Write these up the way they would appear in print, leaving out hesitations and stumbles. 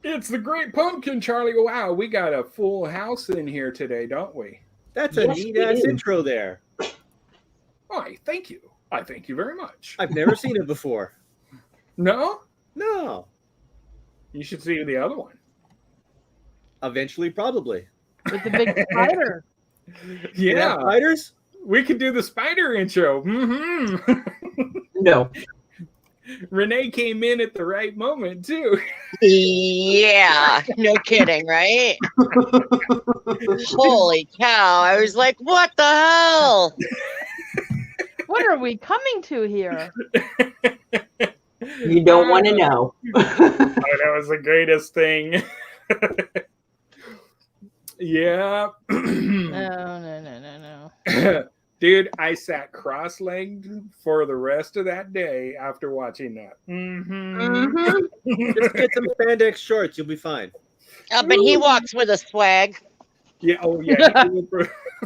It's the Great Pumpkin, Charlie. Wow, we got a full house in here today, don't we? That's a neat-ass intro there. Why, thank you. I thank you very much. I've never seen it before. No? No. You should see the other one. Eventually, probably. With the big spider. Yeah. Spiders? We could do the spider intro. Mm-hmm. No. Renee came in at the right moment, too. Yeah, no kidding, right? Holy cow. I was like, what the hell? What are we coming to here? You don't want to know. Oh, that was the greatest thing. Yeah. No. Dude, I sat cross-legged for the rest of that day after watching that. Just get some spandex shorts. You'll be fine. But he walks with a swag. Yeah. Oh, yeah.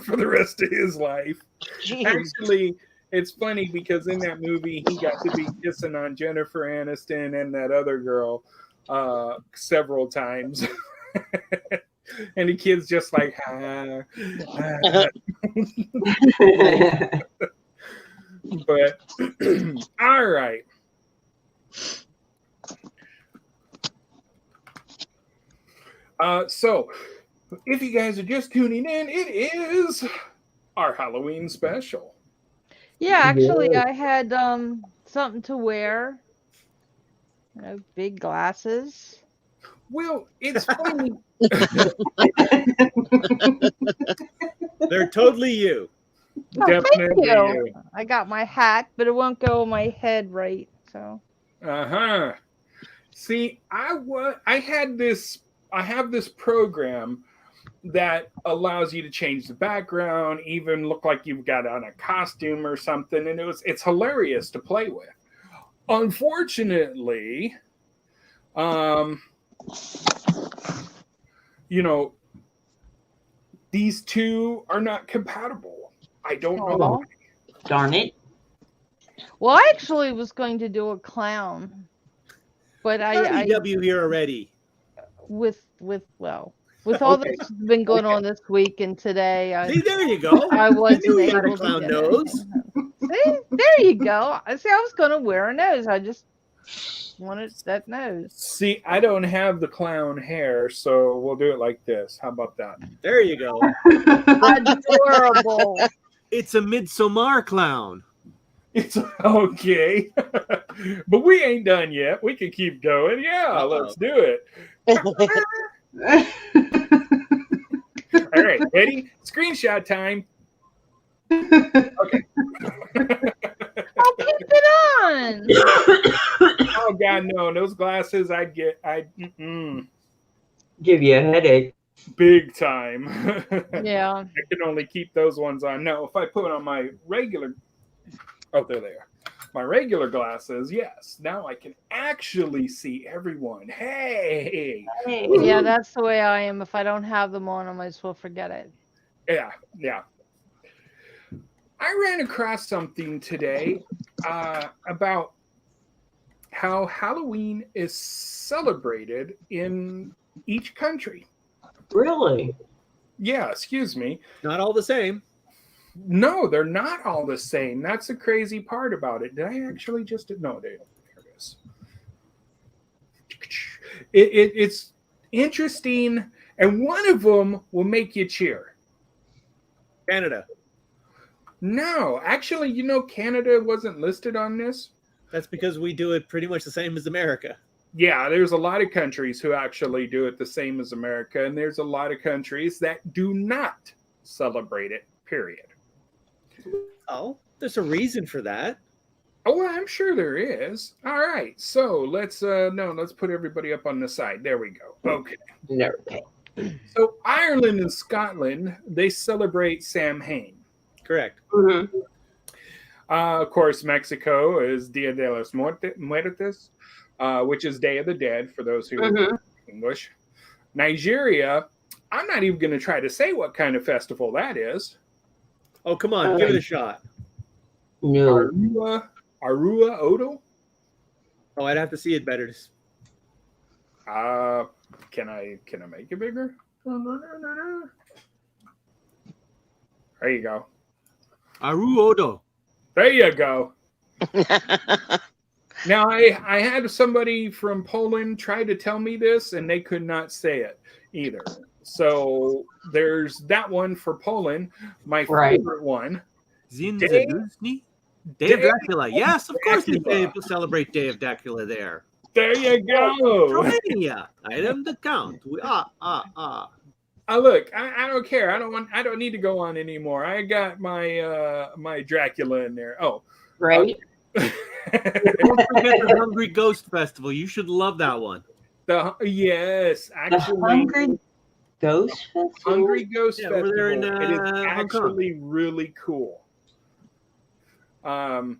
For the rest of his life. Jeez. Actually, it's funny because in that movie, he got to be kissing on Jennifer Aniston and that other girl several times. And the kid's just like, But, all right. So, if you guys are just tuning in, it is our Halloween special. Yeah, actually, I had something to wear. You know, big glasses. Well, it's funny. They're totally you. Oh, Definitely thank you. I got my hat, but it won't go on my head right. So. Uh-huh. See, I have this program that allows you to change the background, even look like you've got on a costume or something, and it's hilarious to play with. Unfortunately, these two are not compatible. I don't know why. Darn it. Well, I actually was going to do a clown, but I here already. With all that's been going on this week and today. See, there you go. I wasn't knew you had a able to clown get nose. See, there you go. I was going to wear a nose. I just wanted that nose. See, I don't have the clown hair, so we'll do it like this. How about that? There you go. Adorable. It's a Midsommar clown. It's okay. But we ain't done yet. We can keep going. Yeah, let's do it. All right, ready? Screenshot time. Okay. I'll keep it on. Oh God, no! Those glasses, give you a headache. Big time. Yeah. I can only keep those ones on. No, if I put on my regular, there they are. My regular glasses, yes. Now I can actually see everyone. Hey. Yeah, that's the way I am. If I don't have them on, I might as well forget it. Yeah. I ran across something today about how Halloween is celebrated in each country. Really? Yeah, excuse me. Not all the same. No, they're not all the same. That's the crazy part about it. Did I actually just... No, there it is. It's interesting, and one of them will make you cheer. Canada. No, actually, Canada wasn't listed on this. That's because we do it pretty much the same as America. Yeah, there's a lot of countries who actually do it the same as America, and there's a lot of countries that do not celebrate it, period. Oh, there's a reason for that. Oh, I'm sure there is. All right, so let's put everybody up on the side. There we go. Okay. Okay. So Ireland and Scotland, they celebrate Samhain. Correct. Mm-hmm. Of course, Mexico is Dia de los Muertos, which is Day of the Dead for those who speak English. Nigeria, I'm not even going to try to say what kind of festival that is. Oh, come on, give it a shot. No. Arua Odo? Oh, I'd have to see it better. Can I make it bigger? There you go. Aruodo. There you go. Now I had somebody from Poland try to tell me this, and they could not say it either. So there's that one for Poland. My Right. favorite one. Zinzaduzny? Day of Dracula. Yes, of course they celebrate Day of Dracula there. There you go. Romania. Item the count. Look, I don't care. I don't need to go on anymore. I got my my Dracula in there. Oh, Right. Don't forget the Hungry Ghost Festival. You should love that one. Yes, The actually, Hungry Ghost Festival? Hungry Ghost Yeah, Festival. over there in, It is Hong Kong. actually really cool. And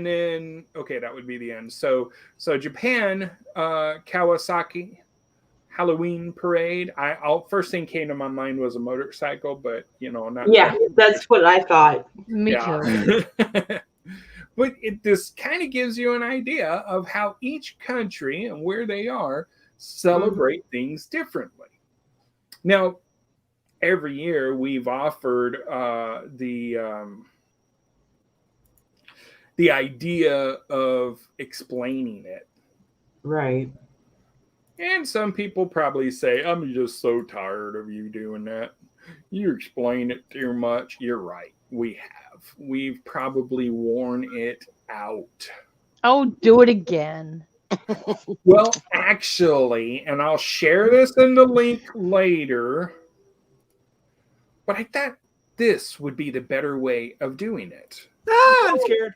then okay, that would be the end. So Japan, Kawasaki Halloween parade. First thing came to my mind was a motorcycle, but not. Yeah, that's what I thought. Me too. But this kind of gives you an idea of how each country and where they are celebrate things differently. Now, every year we've offered the idea of explaining it. Right. And some people probably say, I'm just so tired of you doing that. You explain it too much. You're right. We have. We've probably worn it out. Oh, do it again. Well, actually, and I'll share this in the link later, but I thought this would be the better way of doing it. I'm scared.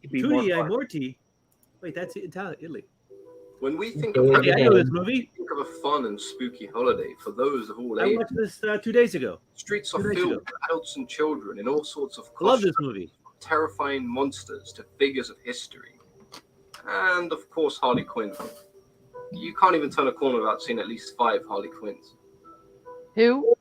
It'd be more Tutti fun. Morti. Wait, that's Italy. When we think Yeah, of Okay, I holiday, know we this movie. think of a fun and spooky holiday for those of all I ages. watched this 2 days ago. Streets are 2 nights filled ago. with adults and children in all sorts of I love costumes, this movie. from terrifying monsters to figures of history, and of course Harley Quinn. You can't even turn a corner without seeing at least 5 Harley Quinns. Who?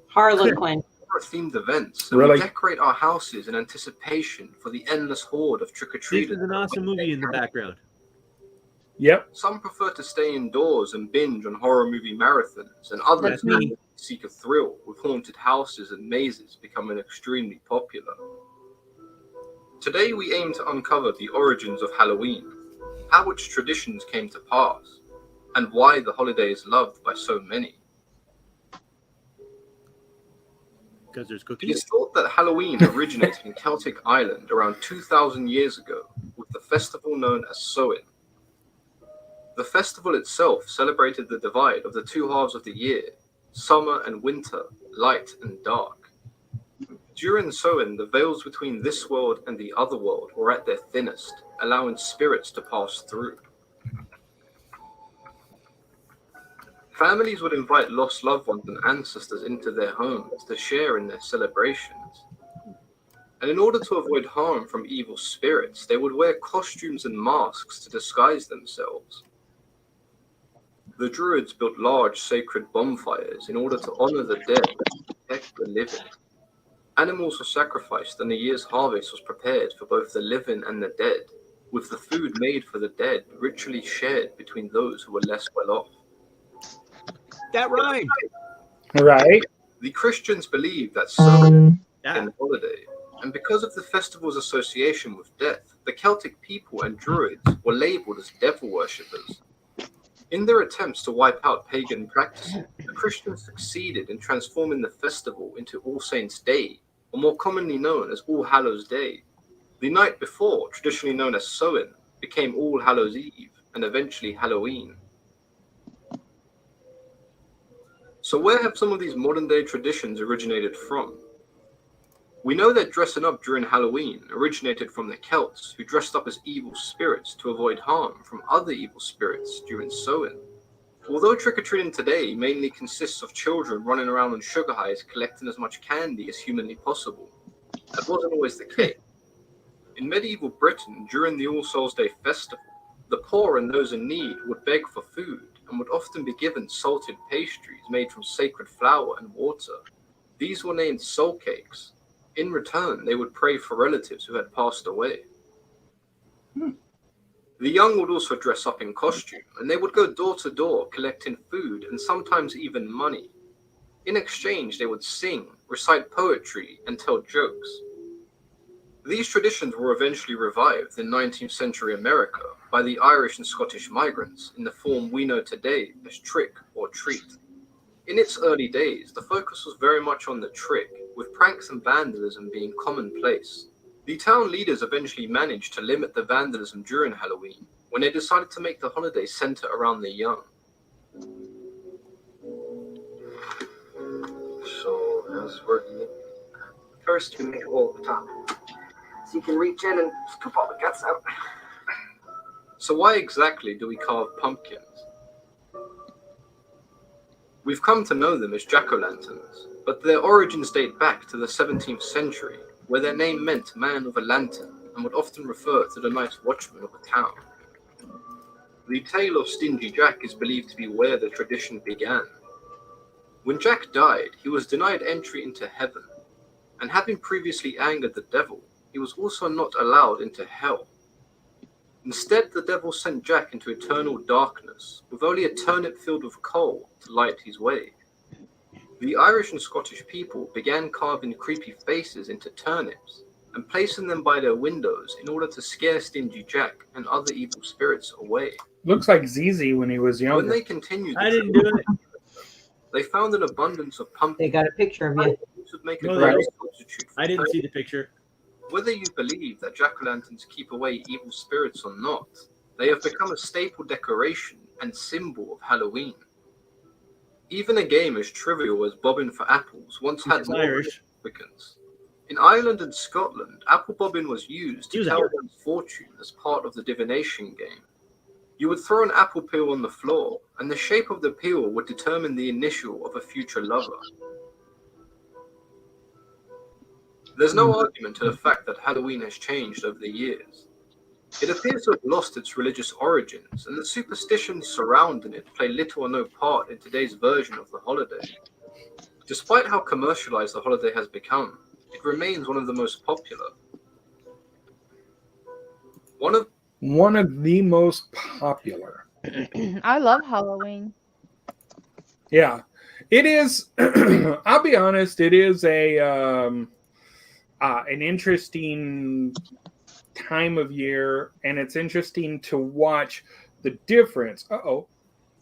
Harlequin. For themed events, and Really? we decorate our houses in anticipation for the endless horde of trick or This treaters. is an awesome movie in the background. Yep. Some prefer to stay indoors and binge on horror movie marathons, and others That's me. seek a thrill, with haunted houses and mazes becoming extremely popular. Today we aim to uncover the origins of Halloween, how its traditions came to pass, and why the holiday is loved by so many. Because there's It cookies. is thought that Halloween originated in Celtic Ireland around 2,000 years ago, with the festival known as Samhain. The festival itself celebrated the divide of the two halves of the year, summer and winter, light and dark. During Samhain, the veils between this world and the other world were at their thinnest, allowing spirits to pass through. Families would invite lost loved ones and ancestors into their homes to share in their celebrations. And in order to avoid harm from evil spirits, they would wear costumes and masks to disguise themselves. The Druids built large sacred bonfires in order to honor the dead and protect the living. Animals were sacrificed and the year's harvest was prepared for both the living and the dead, with the food made for the dead ritually shared between those who were less well off. That rhymed. Right. The Christians believed that Samhain Yeah. was a holiday, and because of the festival's association with death, the Celtic people and Druids were labeled as devil worshippers. In their attempts to wipe out pagan practices, the Christians succeeded in transforming the festival into All Saints' Day, or more commonly known as All Hallows' Day. The night before, traditionally known as Samhain, became All Hallows' Eve, and eventually Halloween. So where have some of these modern-day traditions originated from? We know that dressing up during Halloween originated from the Celts, who dressed up as evil spirits to avoid harm from other evil spirits during Samhain. Although trick-or-treating today mainly consists of children running around on sugar highs collecting as much candy as humanly possible, that wasn't always the case. In medieval Britain, during the All Souls' Day festival, the poor and those in need would beg for food and would often be given salted pastries made from sacred flour and water. These were named soul cakes. In return, they would pray for relatives who had passed away. The young would also dress up in costume, and they would go door to door collecting food and sometimes even money. In exchange, they would sing, recite poetry, and tell jokes. These traditions were eventually revived in 19th century America by the Irish and Scottish migrants in the form we know today as trick or treat. In its early days, the focus was very much on the trick, with pranks and vandalism being commonplace. The town leaders eventually managed to limit the vandalism during Halloween when they decided to make the holiday center around the young. So, how's it working? First, you make a hole at the top, so you can reach in and scoop all the guts out. So why exactly do we carve pumpkins? We've come to know them as jack-o'-lanterns, but their origins date back to the 17th century, where their name meant man with a lantern and would often refer to the night watchman of a town. The tale of Stingy Jack is believed to be where the tradition began. When Jack died, he was denied entry into heaven, and having previously angered the devil, he was also not allowed into hell. Instead, the devil sent Jack into eternal darkness, with only a turnip filled with coal to light his way. The Irish and Scottish people began carving creepy faces into turnips and placing them by their windows in order to scare Stingy Jack and other evil spirits away. Looks like ZZ when he was When younger. they continued, I didn't do it. they found an abundance of They pumpkins. got a picture of you. Which would make a No, great they substitute for I didn't turnips. see the picture. Whether you believe that jack-o'-lanterns keep away evil spirits or not, they have become a staple decoration and symbol of Halloween. Even a game as trivial as bobbing for apples once had It's more Irish. significance. In Ireland and Scotland, apple bobbing was used to Use tell it. one's fortune as part of the divination game. You would throw an apple peel on the floor, and the shape of the peel would determine the initial of a future lover. There's no argument to the fact that Halloween has changed over the years. It appears to have lost its religious origins, and the superstitions surrounding it play little or no part in today's version of the holiday. Despite how commercialized the holiday has become, it remains one of the most popular. One of the most popular. I love Halloween. Yeah, it is. I'll be honest. It is an interesting time of year, and it's interesting to watch the difference.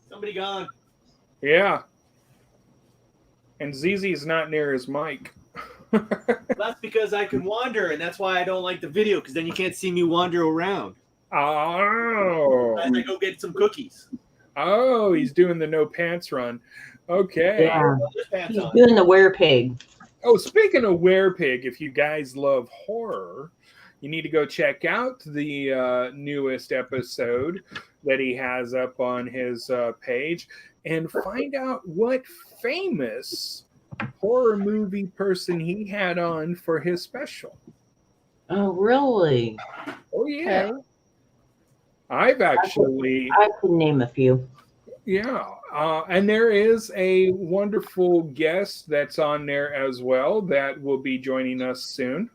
Somebody gone. Yeah. And ZZ's not near his mic. That's because I can wander, and that's why I don't like the video, because then you can't see me wander around. Oh. As I go get some cookies. Oh, he's doing the no pants run. Okay. Yeah. There's pants He's on. doing the werepig. Oh, speaking of werepig, if you guys love horror, you need to go check out the newest episode that he has up on his page and find out what famous horror movie person he had on for his special. Oh, really? Oh, yeah. Okay. I've actually, I can name a few. yeah. And there is a wonderful guest that's on there as well that will be joining us soon.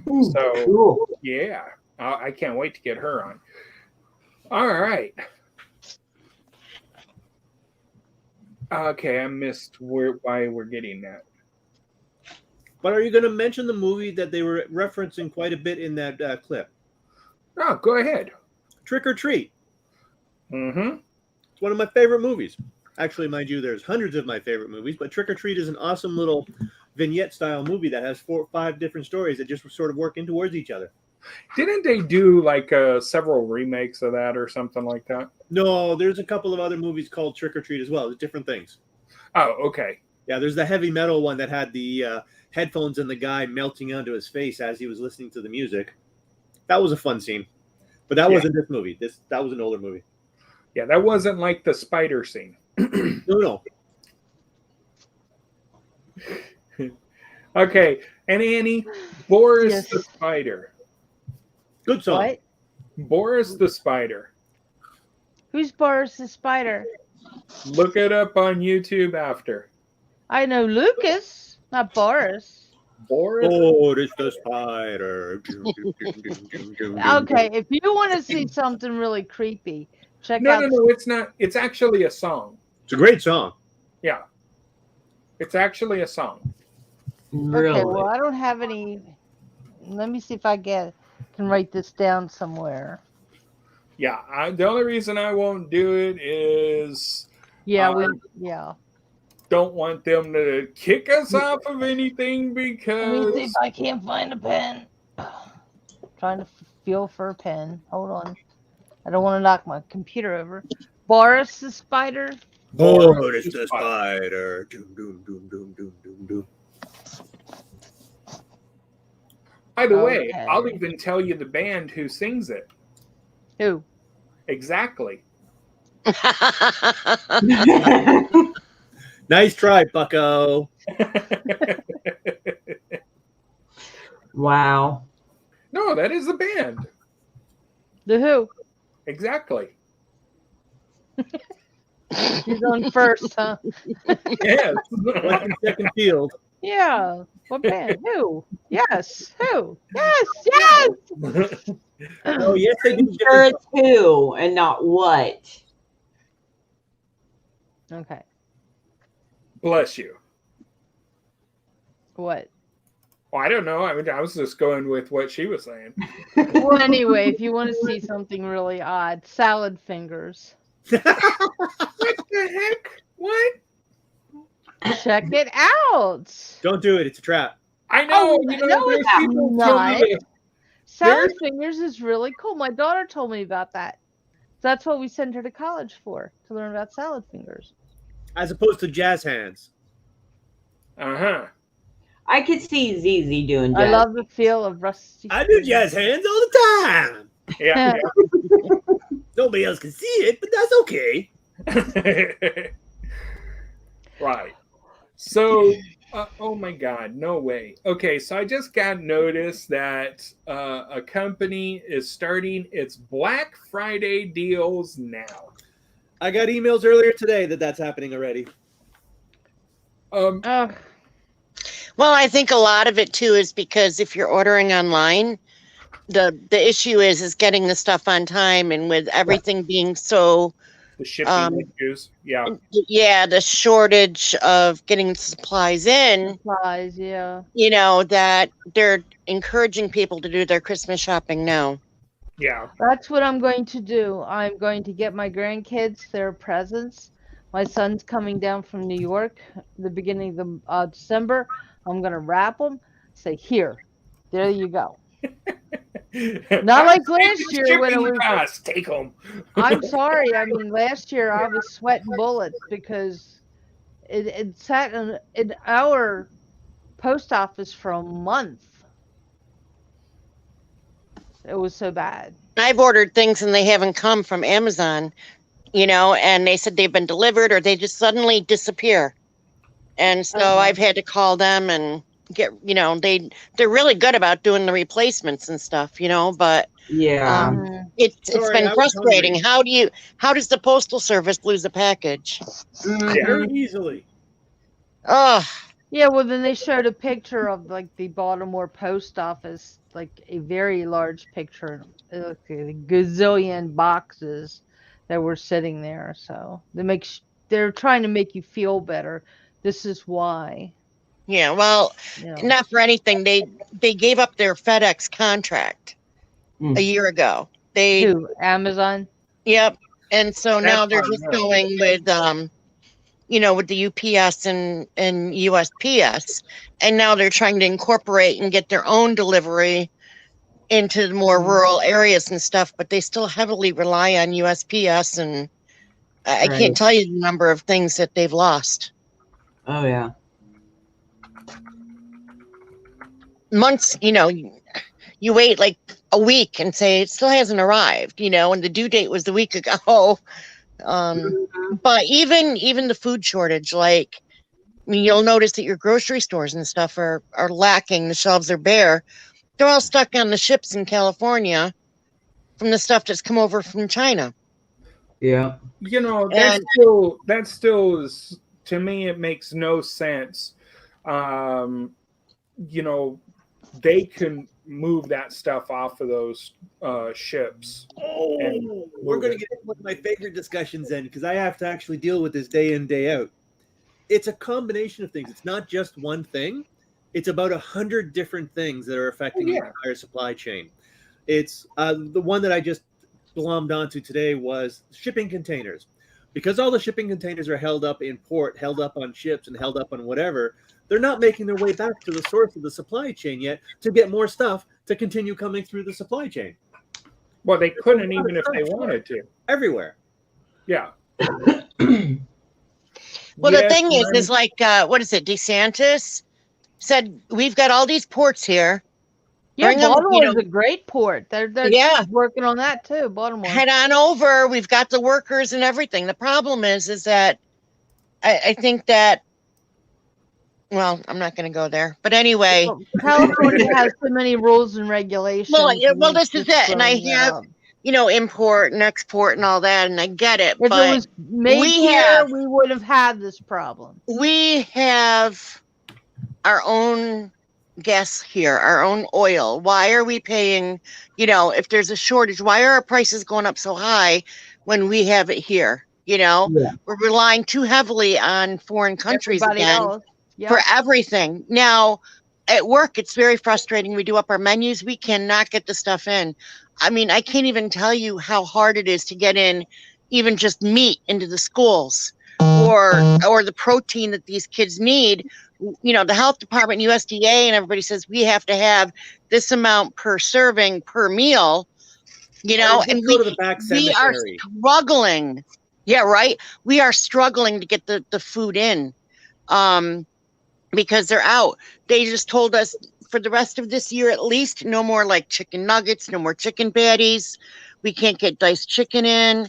So, Cool. yeah, I can't wait to get her on. All right. Okay, I missed why we're getting that. But are you going to mention the movie that they were referencing quite a bit in that clip? Oh, go ahead. Trick or Treat. Mm-hmm. It's one of my favorite movies. Actually, mind you, there's hundreds of my favorite movies, but Trick or Treat is an awesome little vignette-style movie that has 4 or 5 different stories that just sort of work in towards each other. Didn't they do like several remakes of that or something like that? No, there's a couple of other movies called Trick or Treat as well. It's different things. Oh, okay. Yeah, there's the heavy metal one that had the headphones and the guy melting onto his face as he was listening to the music. That was a fun scene. But that wasn't this movie. That was an older movie. Yeah, that wasn't like the spider scene. No. Okay, and Annie, Boris Yes. the Spider. Good song. What? Boris the Spider. Who's Boris the Spider? Look it up on YouTube after. I know Lucas, not Boris. Boris. Boris the Spider. Okay, if you want to see something really creepy, check No, out. no, it's not. It's actually a song. It's a great song. Yeah, it's actually a song. Really? Okay, well, I don't have any. Let me see if I can write this down somewhere. Yeah, the only reason I won't do it is Yeah, Uh, don't want them to kick us off of anything Let me see because if I can't find a pen. Trying to feel for a pen. Hold on. I don't want to knock my computer over. Boris the Spider. Boris the Spider. Doom, doom, doom, doom, doom, doom, doom. by the way, Okay. I'll even tell you the band who sings it. Who? Exactly. Nice try, bucko. Wow. No, that is the band. The Who? Exactly. He's on first, huh? Yes. What's in second field? Yeah. What band? Who? Yes. Who? Yes. Yes. Oh, yes, they do. Sure, it's who and not what. Okay. Bless you. What? Well, I don't know. I mean, I was just going with what she was saying. Well, anyway, if you want to see something really odd, salad fingers. What the heck? What? Check it out. Don't do it. It's a trap. I know. Oh, you know, no, there's it's people tell not. me to, Salad There's- fingers is really cool. My daughter told me about that. That's what we sent her to college for, to learn about salad fingers. As opposed to jazz hands. Uh-huh. I could see ZZ doing I jazz. love the feel of rusty. I do jazz hands all the time. Yeah. Nobody else can see it, but that's okay. Right. So, oh my God, no way. Okay, so I just got notice that a company is starting its Black Friday deals now. I got emails earlier today that that's happening already. Oh, Well, I think a lot of it too is because if you're ordering online, the issue is getting the stuff on time, and with everything being so The shipping issues. Yeah. yeah, the shortage of getting supplies in, supplies, yeah. you know, that they're encouraging people to do their Christmas shopping now. Yeah. That's what I'm going to do. I'm going to get my grandkids their presents. My son's coming down from New York the beginning of December. I'm going to wrap them, say, here, there you go. Not like last year when it Shipping was. costs, take them. I'm sorry. I mean, last year I was sweating bullets because it sat in our post office for a month. It was so bad. I've ordered things and they haven't come from Amazon, you know, and they said they've been delivered or they just suddenly disappear. And so Uh-huh. I've had to call them and get, you know, they're really good about doing the replacements and stuff, you know, but Yeah. it's Sorry, been I was frustrating. hungry. How does the postal service lose a package? Very easily. Oh, Yeah, well, then they showed a picture of like the Baltimore post office, like a very large picture, like a gazillion boxes that were sitting there. So they're trying to make you feel better. This is why. yeah, well, You know. not for anything. They gave up their FedEx contract a year ago. Who? Amazon? Yep. And so now they're That's just fine, no. going with you know, with the UPS and USPS. And now they're trying to incorporate and get their own delivery into the more rural areas and stuff, but they still heavily rely on USPS, and I Right. can't tell you the number of things that they've lost. Oh yeah. Months, you know, you wait like a week and say it still hasn't arrived, you know, and the due date was a week ago. But even the food shortage, like, I mean, you'll notice that your grocery stores and stuff are lacking. The shelves are bare. They're all stuck on the ships in California from the stuff that's come over from China. Yeah. You know, And- that still is, to me, it makes no sense. you know, they can move that stuff off of those ships. Oh, we're going to get into one of my favorite discussions then, because I have to actually deal with this day in, day out. It's a combination of things. It's not just one thing. It's about 100 different things that are affecting the entire supply chain. It's the one that I just glommed onto today was shipping containers. Because all the shipping containers are held up in port, held up on ships, and held up on whatever, they're not making their way back to the source of the supply chain yet to get more stuff to continue coming through the supply chain. Well, they couldn't even if they wanted to. Everywhere. Yeah. Well, the thing is like, what is it? DeSantis said, we've got all these ports here. Yeah, Baltimore is a great port. They're working on that too. Baltimore. Head on over. We've got the workers and everything. The problem is that I think that, well, I'm not going to go there. But anyway. Well, California has so many rules and regulations. Well, this is it. And I have, import and export and all that, and I get it. If it was made here, we would have had this problem. We have our own gas here, our own oil. Why are we paying, if there's a shortage, why are our prices going up so high when we have it here? We're relying too heavily on foreign countries for everything. Now, at work, it's very frustrating. We do up our menus. We cannot get the stuff in. I mean, I can't even tell you how hard it is to get in even just meat into the schools or the protein that these kids need. The health department, USDA, and everybody says we have to have this amount per serving per meal, and we are struggling. Yeah, right. We are struggling to get the food in because they're out. They just told us for the rest of this year, at least, no more like chicken nuggets, no more chicken patties. We can't get diced chicken in.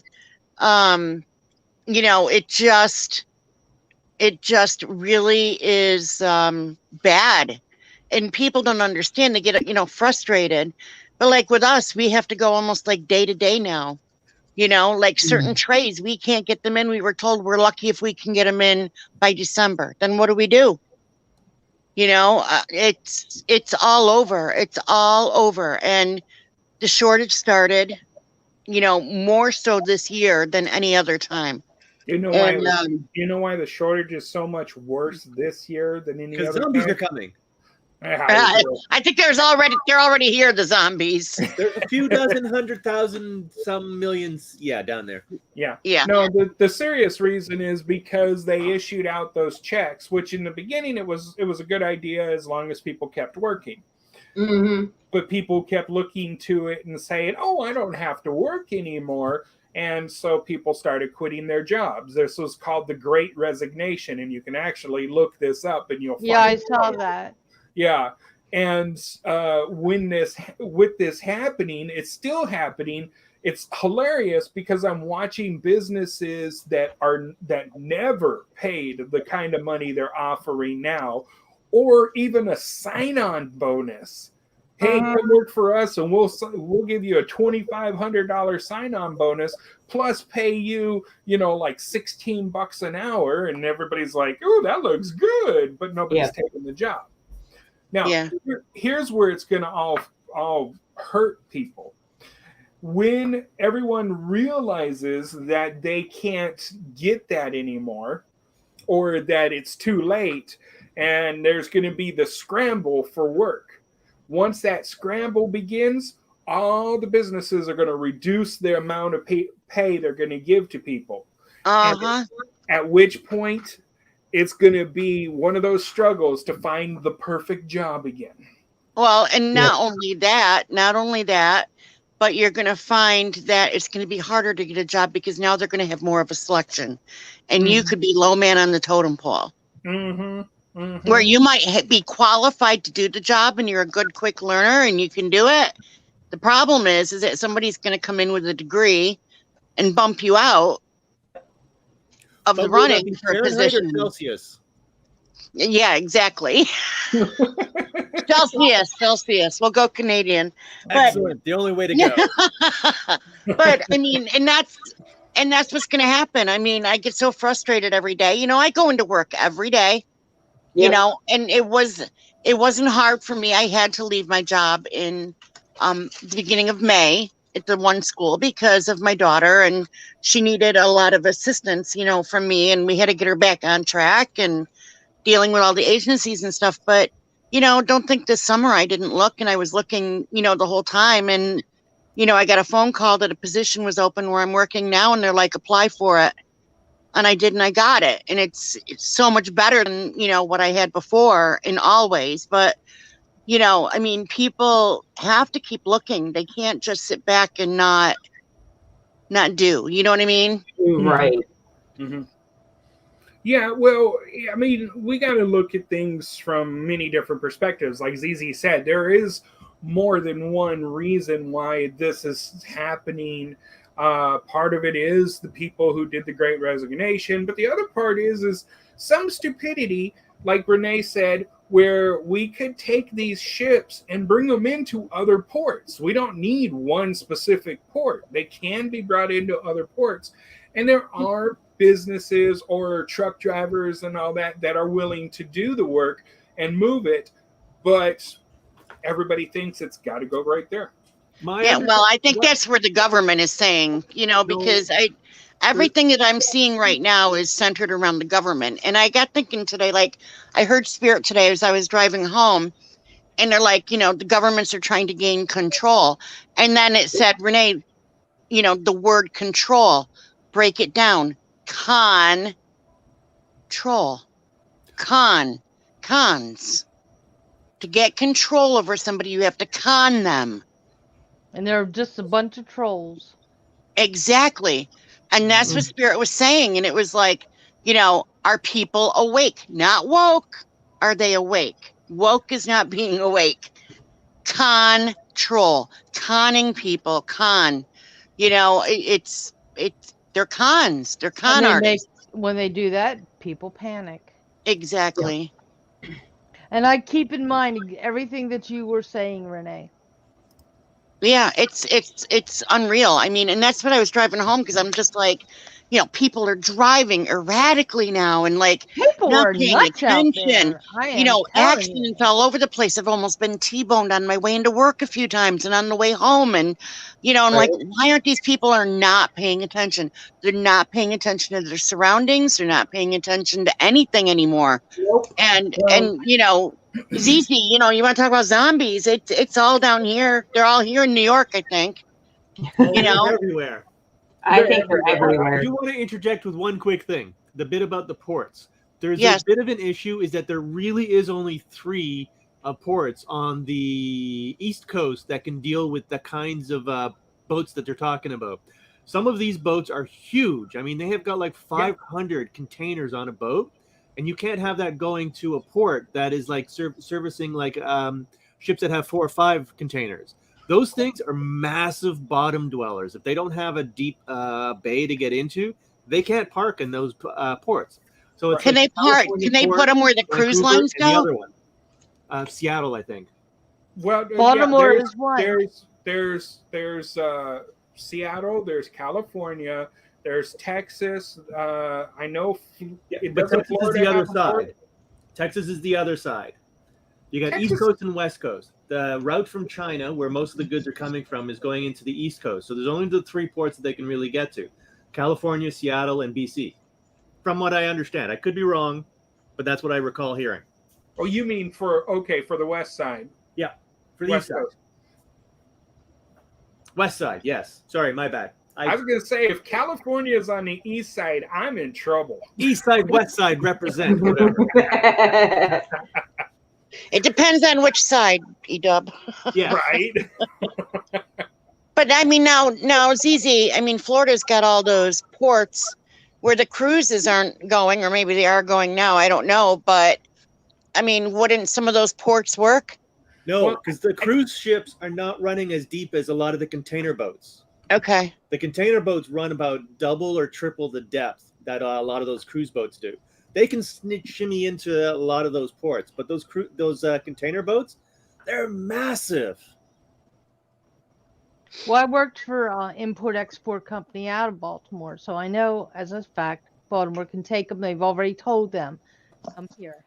It just really is bad, and people don't understand. They get frustrated, but like with us, we have to go almost like day to day now. Like certain trays, we can't get them in. We were told we're lucky if we can get them in by December. Then what do we do? It's all over. It's all over, and the shortage started, more so this year than any other time. You know why the shortage is so much worse this year than any other time? Because zombies are coming. I think they're already here, the zombies. There's a few dozen, 100,000, some millions, down there. Yeah. No, the serious reason is because they issued out those checks, which in the beginning it was a good idea as long as people kept working. Mm-hmm. But people kept looking to it and saying, "Oh, I don't have to work anymore." And so people started quitting their jobs. This was called the Great Resignation, and you can actually look this up and you'll find it. I saw that. Yeah. And with this happening, it's still happening. It's hilarious because I'm watching businesses that never paid the kind of money they're offering now, or even a sign-on bonus. Hey, come work for us, and we'll give you a $2,500 sign-on bonus, plus pay you, like $16 an hour, and everybody's like, "Oh, that looks good," but nobody's taking the job. Now, here's where it's going to all hurt people. When everyone realizes that they can't get that anymore, or that it's too late, and there's going to be the scramble for work. Once that scramble begins, all the businesses are going to reduce the amount of pay they're going to give to people. At which point, it's going to be one of those struggles to find the perfect job again. Well, and not only that, but you're going to find that it's going to be harder to get a job because now they're going to have more of a selection. And you could be low man on the totem pole. Where you might be qualified to do the job and you're a good, quick learner and you can do it. The problem is that somebody's going to come in with a degree and bump you out of the running for a position. Celsius. Yeah, exactly. Celsius. We'll go Canadian. Excellent. The only way to go. But I mean, and that's what's going to happen. I mean, I get so frustrated every day. I go into work every day. And it wasn't hard for me. I had to leave my job in the beginning of May at the one school because of my daughter, and she needed a lot of assistance, you know, from me, and we had to get her back on track and dealing with all the agencies and stuff. But, you know, don't think this summer I didn't look, and I was looking, you know, the whole time. And, you know, I got a phone call that a position was open where I'm working now, and they're like, apply for it. And I did, and I got it. And it's so much better than, you know, what I had before in all ways. But, you know, I mean, people have to keep looking. They can't just sit back and not do. You know what I mean? Right. Mm-hmm. Yeah, well, I mean, we got to look at things from many different perspectives. Like ZZ said, there is more than one reason why this is happening. Part of it is the people who did the Great Resignation, but the other part is some stupidity, like Renee said, where we could take these ships and bring them into other ports. We don't need one specific port. They can be brought into other ports. And there are businesses or truck drivers and all that are willing to do the work and move it, but everybody thinks it's got to go right there. Yeah, well, I think that's where the government is saying, you know, because everything that I'm seeing right now is centered around the government. And I got thinking today, like, I heard Spirit today as I was driving home, and they're like, you know, the governments are trying to gain control. And then it said, Renee, you know, the word control, break it down. Cons. To get control over somebody, you have to con them. And they're just a bunch of trolls. Exactly. And that's what Spirit was saying. And it was like, you know, are people awake? Not woke. Are they awake? Woke is not being awake. Control. Conning people. You know, they're cons. They're con artists. When they do that, people panic. Exactly. And I keep in mind everything that you were saying, Renee. Yeah, it's unreal. I mean, and that's what I was driving home, because I'm just like, you know, people are driving erratically now, and like people not are paying nuts attention. Out there. You know, accidents all over the place. I've almost been T-boned on my way into work a few times and on the way home, and you know, I'm like, why aren't these people are not paying attention? They're not paying attention to their surroundings. They're not paying attention to anything anymore. Nope. And you know, ZZ, you know, you want to talk about zombies? It's all down here. They're all here in New York, I think. You know, everywhere. I think they're everywhere. I do want to interject with one quick thing. The bit about the ports. There's Yes. a bit of an issue is that there really is only 3 ports on the East Coast that can deal with the kinds of boats that they're talking about. Some of these boats are huge. I mean, they have got like 500 containers on a boat, and you can't have that going to a port that is like servicing like ships that have 4 or 5 containers. Those things are massive bottom dwellers. If they don't have a deep bay to get into, they can't park in those ports. So it's can they park? Can they put them where the cruise lines go? The other one, Seattle, I think. Well, Baltimore is one. There's Seattle. There's California. There's Texas. I know. But Texas is the other side. Texas is the other side. You got Texas. East Coast and West Coast. The route from China, where most of the goods are coming from, is going into the East Coast. So there's only the 3 ports that they can really get to: California, Seattle, and BC. From what I understand, I could be wrong, but that's what I recall hearing. Oh, you mean for the West side? Yeah, for the East side. West side, yes. Sorry, my bad. I was going to say, if California is on the east side, I'm in trouble. East side, west side represent. It depends on which side, E-Dub. Yeah. Right. But I mean, now, ZZ, I mean, Florida's got all those ports where the cruises aren't going, or maybe they are going now. I don't know. But I mean, wouldn't some of those ports work? No, because the cruise ships are not running as deep as a lot of the container boats. Okay. The container boats run about double or triple the depth that a lot of those cruise boats do. They can shimmy into a lot of those ports, but those container boats, they're massive. Well, I worked for an import-export company out of Baltimore, so I know as a fact Baltimore can take them. They've already told them, "Come here."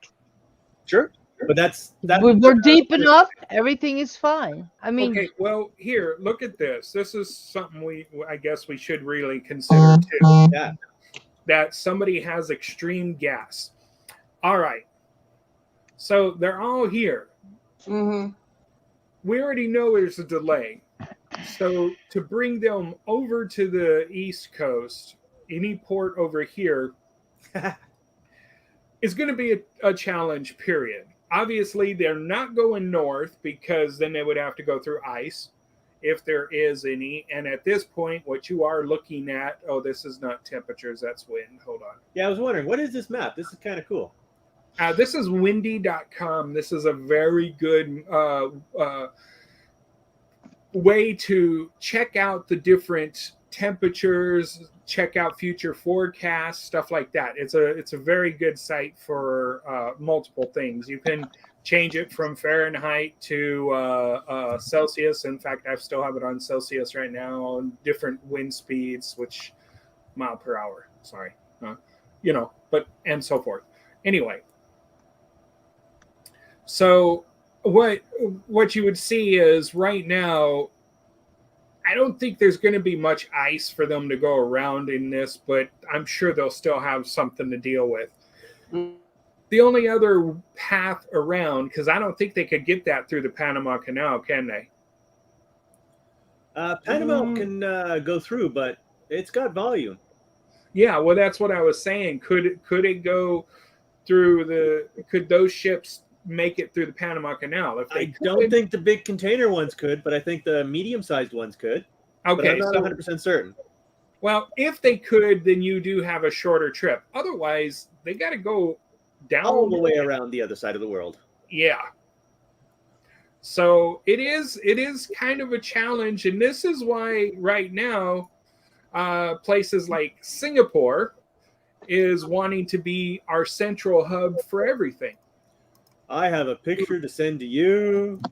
Sure. But that's We're deep enough. Everything is fine. I mean, Okay, well, here, look at this. This is something I guess we should really consider too. Yeah. That somebody has extreme gas. All right. So they're all here. Mm-hmm. We already know there's a delay. So to bring them over to the East Coast, any port over here is going to be a challenge, period. Obviously, they're not going north because then they would have to go through ice if there is any. And at this point, what you are looking at, oh, this is not temperatures, that's wind. Hold on. Yeah, I was wondering, what is this map? This is kind of cool. This is windy.com. This is a very good way to check out the different temperatures, check out future forecasts, stuff like that. It's a very good site for multiple things. You can change it from Fahrenheit to Celsius. In fact, I still have it on Celsius right now on different wind speeds, which mile per hour. Sorry, but and so forth. Anyway, so what you would see is right now, I don't think there's going to be much ice for them to go around in this, but I'm sure they'll still have something to deal with. The only other path around, because I don't think they could get that through the Panama Canal, can they? Panama can go through, but it's got volume. Yeah, well, that's what I was saying. Could it go through could those ships make it through the Panama Canal? If they don't think the big container ones could, but I think the medium-sized ones could. Okay, but I'm not 100% certain. Well, if they could, then you do have a shorter trip. Otherwise, they got to go down all the way around the other side of the world. Yeah. So it is kind of a challenge, and this is why right now places like Singapore is wanting to be our central hub for everything. I have a picture to send to you.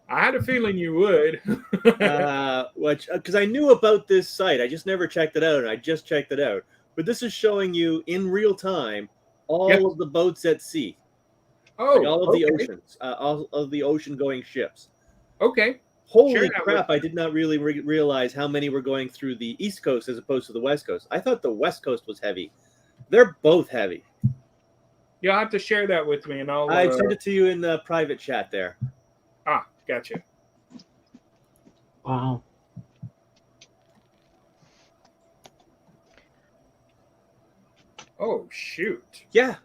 I had a feeling you would. Because I knew about this site. I just never checked it out, and I just checked it out. But this is showing you in real time all of the boats at sea. Oh, all of the oceans, all of the ocean-going ships. Okay. Holy crap, I did not really realize how many were going through the East Coast as opposed to the West Coast. I thought the West Coast was heavy. They're both heavy. You'll have to share that with me, and I sent it to you in the private chat there. Ah, gotcha. Wow. Oh, shoot. Yeah.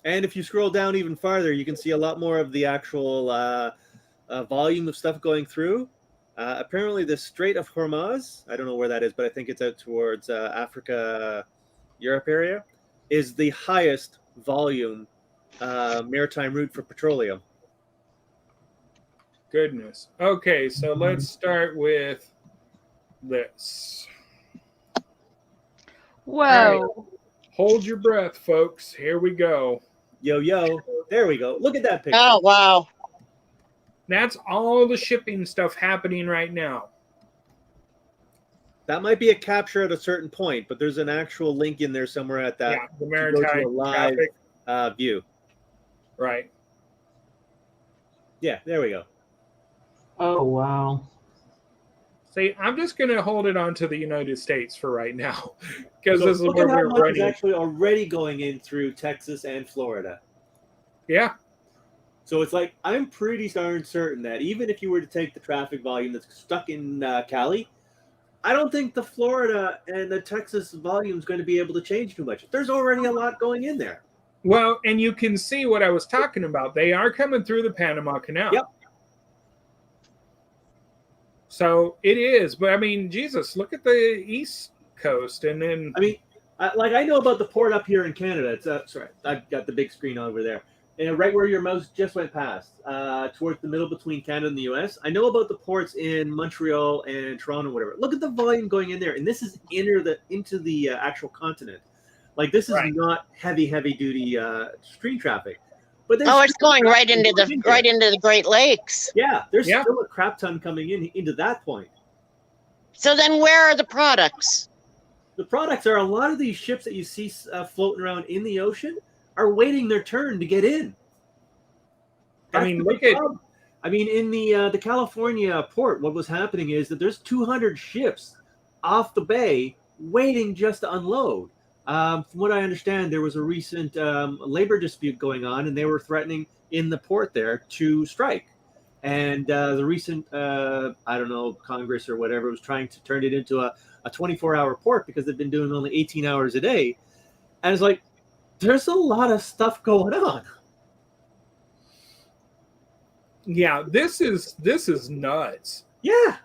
And if you scroll down even farther, you can see a lot more of the actual volume of stuff going through. Apparently, the Strait of Hormuz, I don't know where that is, but I think it's out towards Africa, Europe area, is the highest volume maritime route for petroleum. Goodness. Okay, so let's start with this. Whoa. Right. Hold your breath, folks. Here we go. Yo, yo. There we go. Look at that picture. Oh, wow. That's all the shipping stuff happening right now. That might be a capture at a certain point, but there's an actual link in there somewhere at that. Yeah, the maritime to live view. Right. Yeah, there we go. Oh, wow. See, I'm just going to hold it on to the United States for right now, because So this is look where at how we're much running. is actually already going in through Texas and Florida. Yeah. So it's like, I'm pretty darn certain that even if you were to take the traffic volume that's stuck in Cali, I don't think the Florida and the Texas volume is going to be able to change too much. There's already a lot going in there. Well, and you can see what I was talking about. They are coming through the Panama Canal. Yep. So it is. But, I mean, Jesus, look at the East Coast. And then... I mean, I know about the port up here in Canada. It's sorry, I've got the big screen over there. And right where your mouse just went past, towards the middle between Canada and the U.S. I know about the ports in Montreal and Toronto, whatever. Look at the volume going in there, and this is into the actual continent. Like, this is not heavy duty stream traffic. But it's going right into the Great Lakes. Yeah, there's still a crap ton coming into that point. So then, where are the products? The products are a lot of these ships that you see floating around in the ocean are waiting their turn to get in. I mean, look at. I mean, in the California port, what was happening is that there's 200 ships off the bay waiting just to unload. From what I understand, there was a recent labor dispute going on, and they were threatening in the port there to strike. And the recent, I don't know, Congress or whatever was trying to turn it into a 24-hour port because they've been doing only 18 hours a day. And it's like, there's a lot of stuff going on. Yeah, this is nuts. Yeah.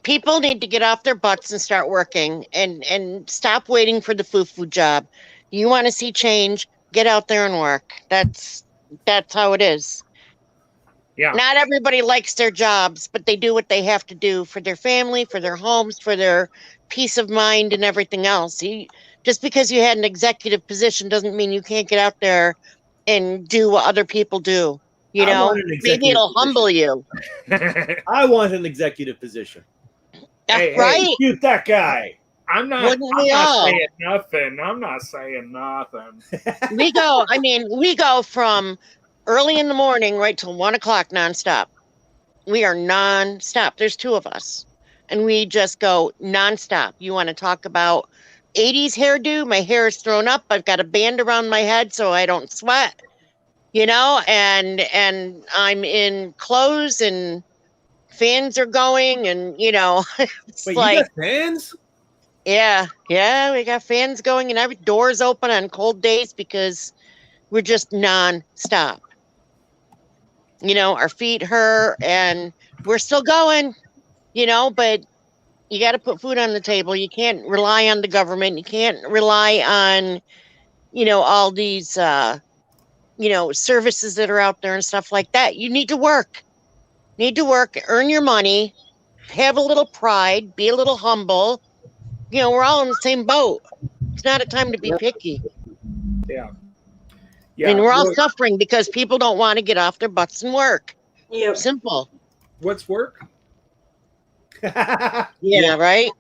People need to get off their butts and start working and stop waiting for the foo-foo job. You want to see change, get out there and work. That's how it is. Yeah. Not everybody likes their jobs, but they do what they have to do for their family, for their homes, for their peace of mind and everything else. Just because you had an executive position doesn't mean you can't get out there and do what other people do. You know, maybe it'll humble you. I want an executive position. Right? Shoot that guy. I'm not saying nothing. I'm not saying nothing. We go from early in the morning right till 1 o'clock nonstop. We are nonstop. There's two of us. And we just go nonstop. You want to talk about 80s hairdo? My hair is thrown up. I've got a band around my head so I don't sweat. You know, and I'm in clothes and fans are going and, you know, it's Wait, like, you got fans? Yeah, we got fans going and every door's open on cold days because we're just non-stop. You know, our feet hurt and we're still going, you know, but you got to put food on the table. You can't rely on the government. You can't rely on, you know, all these, you know, services that are out there and stuff like that. You need to work. Earn your money, have a little pride, be a little humble. You know, we're all in the same boat. It's not a time to be picky. Yeah. And we're all suffering because people don't want to get off their butts and work. Yeah. Simple. What's work? Yeah, right?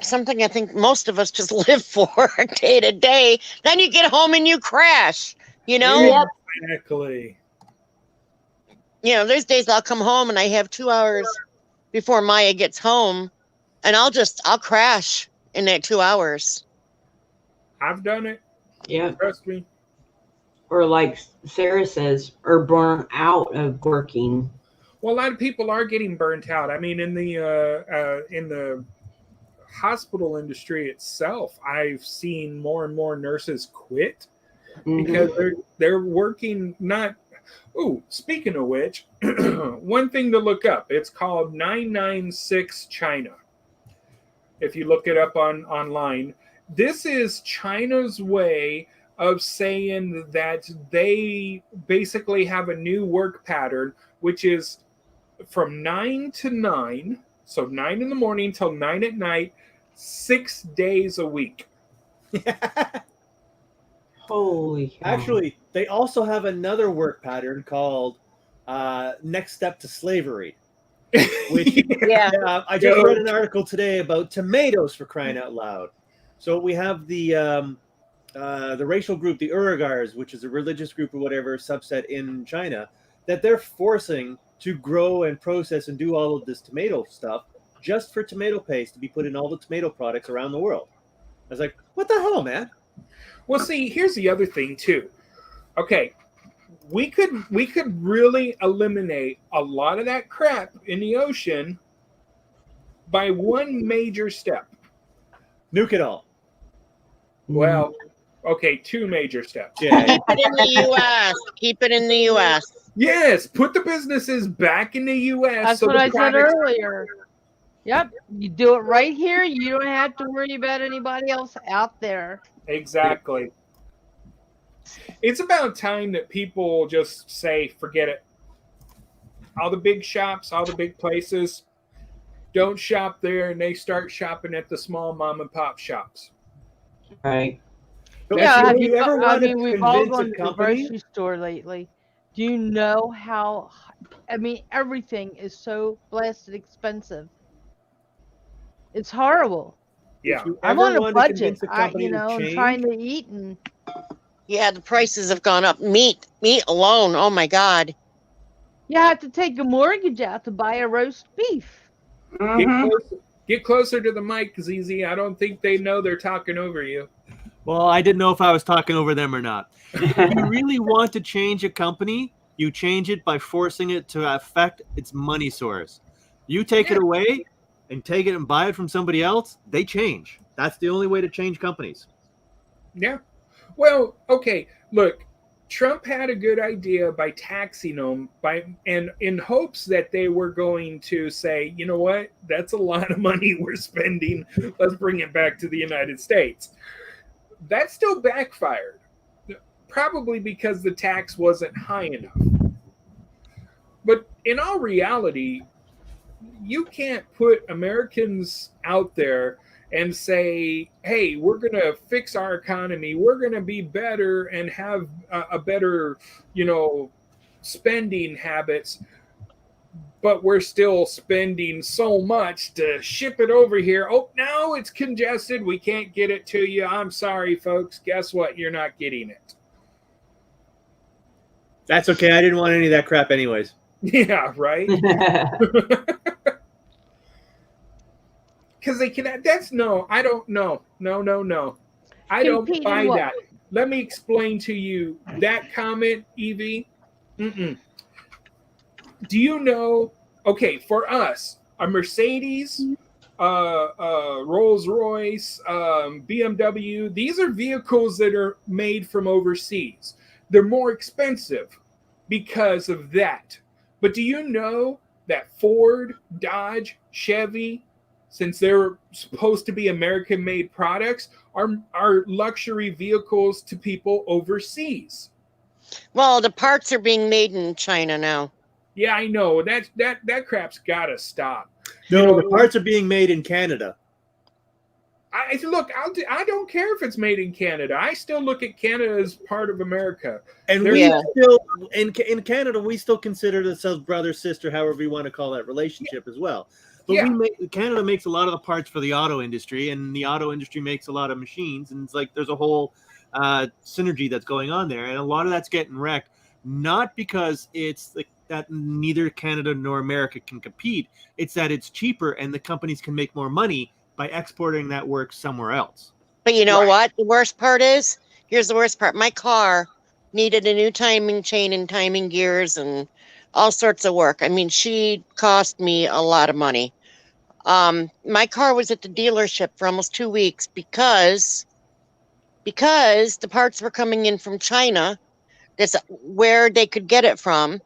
Something I think most of us just live for day to day. Then you get home and you crash, you know? Exactly. You know, there's days I'll come home and I have 2 hours before Maya gets home and I'll crash in that 2 hours. I've done it. Yeah. Trust me. Or like Sarah says, or burn out of working. Well, a lot of people are getting burnt out. I mean, in the hospital industry itself, I've seen more and more nurses quit because they're working not. Oh, speaking of which, one thing to look up. It's called 996 China. If you look it up online, this is China's way of saying that they basically have a new work pattern, which is from 9 to 9, so 9 in the morning till 9 at night, 6 days a week. Holy cow. Actually, they also have another work pattern called Next Step to Slavery. Which, I just read an article today about tomatoes, for crying out loud. So we have the racial group, the Urugars, which is a religious group or whatever subset in China, that they're forcing to grow and process and do all of this tomato stuff just for tomato paste to be put in all the tomato products around the world. I was like, what the hell, man? Well, see, here's the other thing too. Okay, we could really eliminate a lot of that crap in the ocean by one major step. Nuke it all. Well, okay, two major steps. Yeah. Keep it in the U.S. Keep it in the U.S. Yes, put the businesses back in the U.S. That's what I said earlier. Yep, you do it right here. You don't have to worry about anybody else out there. Exactly. It's about time that people just say, forget it. All the big shops, all the big places, don't shop there, and they start shopping at the small mom and pop shops. Right. Yeah, we've all gone to the grocery store lately. Do you know how? I mean, everything is so blasted expensive. It's horrible. Yeah, I'm on a budget. I'm trying to eat, and Yeah, the prices have gone up. Meat alone. Oh my God. You have to take a mortgage out to buy a roast beef. Get closer to the mic, ZZ. I don't think they know they're talking over you. Well, I didn't know if I was talking over them or not. If you really want to change a company, you change it by forcing it to affect its money source. You take it away and take it and buy it from somebody else, they change. That's the only way to change companies. Yeah. Well, okay. Look, Trump had a good idea by taxing them and in hopes that they were going to say, you know what, that's a lot of money we're spending. Let's bring it back to the United States. That still backfired, probably because the tax wasn't high enough. But in all reality, you can't put Americans out there and say, hey, we're going to fix our economy. We're going to be better and have a better, spending habits. But we're still spending so much to ship it over here. Oh, now it's congested. We can't get it to you. I'm sorry, folks. Guess what? You're not getting it. That's okay. I didn't want any of that crap anyways. Yeah, right? Because they can. That's no. I don't know. No. I don't buy that. Let me explain to you that comment, Evie. Do you know? Okay, for us, a Mercedes, Rolls Royce, BMW. These are vehicles that are made from overseas. They're more expensive because of that. But do you know that Ford, Dodge, Chevy, since they're supposed to be American-made products, are luxury vehicles to people overseas? Well, the parts are being made in China now. Yeah, I know. That crap's got to stop. No, the parts are being made in Canada. I don't care if it's made in Canada. I still look at Canada as part of America. And we still in Canada, we still consider ourselves brother, sister, however you want to call that relationship as well. But Canada makes a lot of the parts for the auto industry, and the auto industry makes a lot of machines, and it's like there's a whole synergy that's going on there, and a lot of that's getting wrecked, not because it's that neither Canada nor America can compete. It's that it's cheaper, and the companies can make more money by exporting that work somewhere else. But you know what? The worst part is, here's the worst part. My car needed a new timing chain and timing gears and all sorts of work. I mean, she cost me a lot of money. My car was at the dealership for almost 2 weeks because the parts were coming in from China. That's where they could get it from.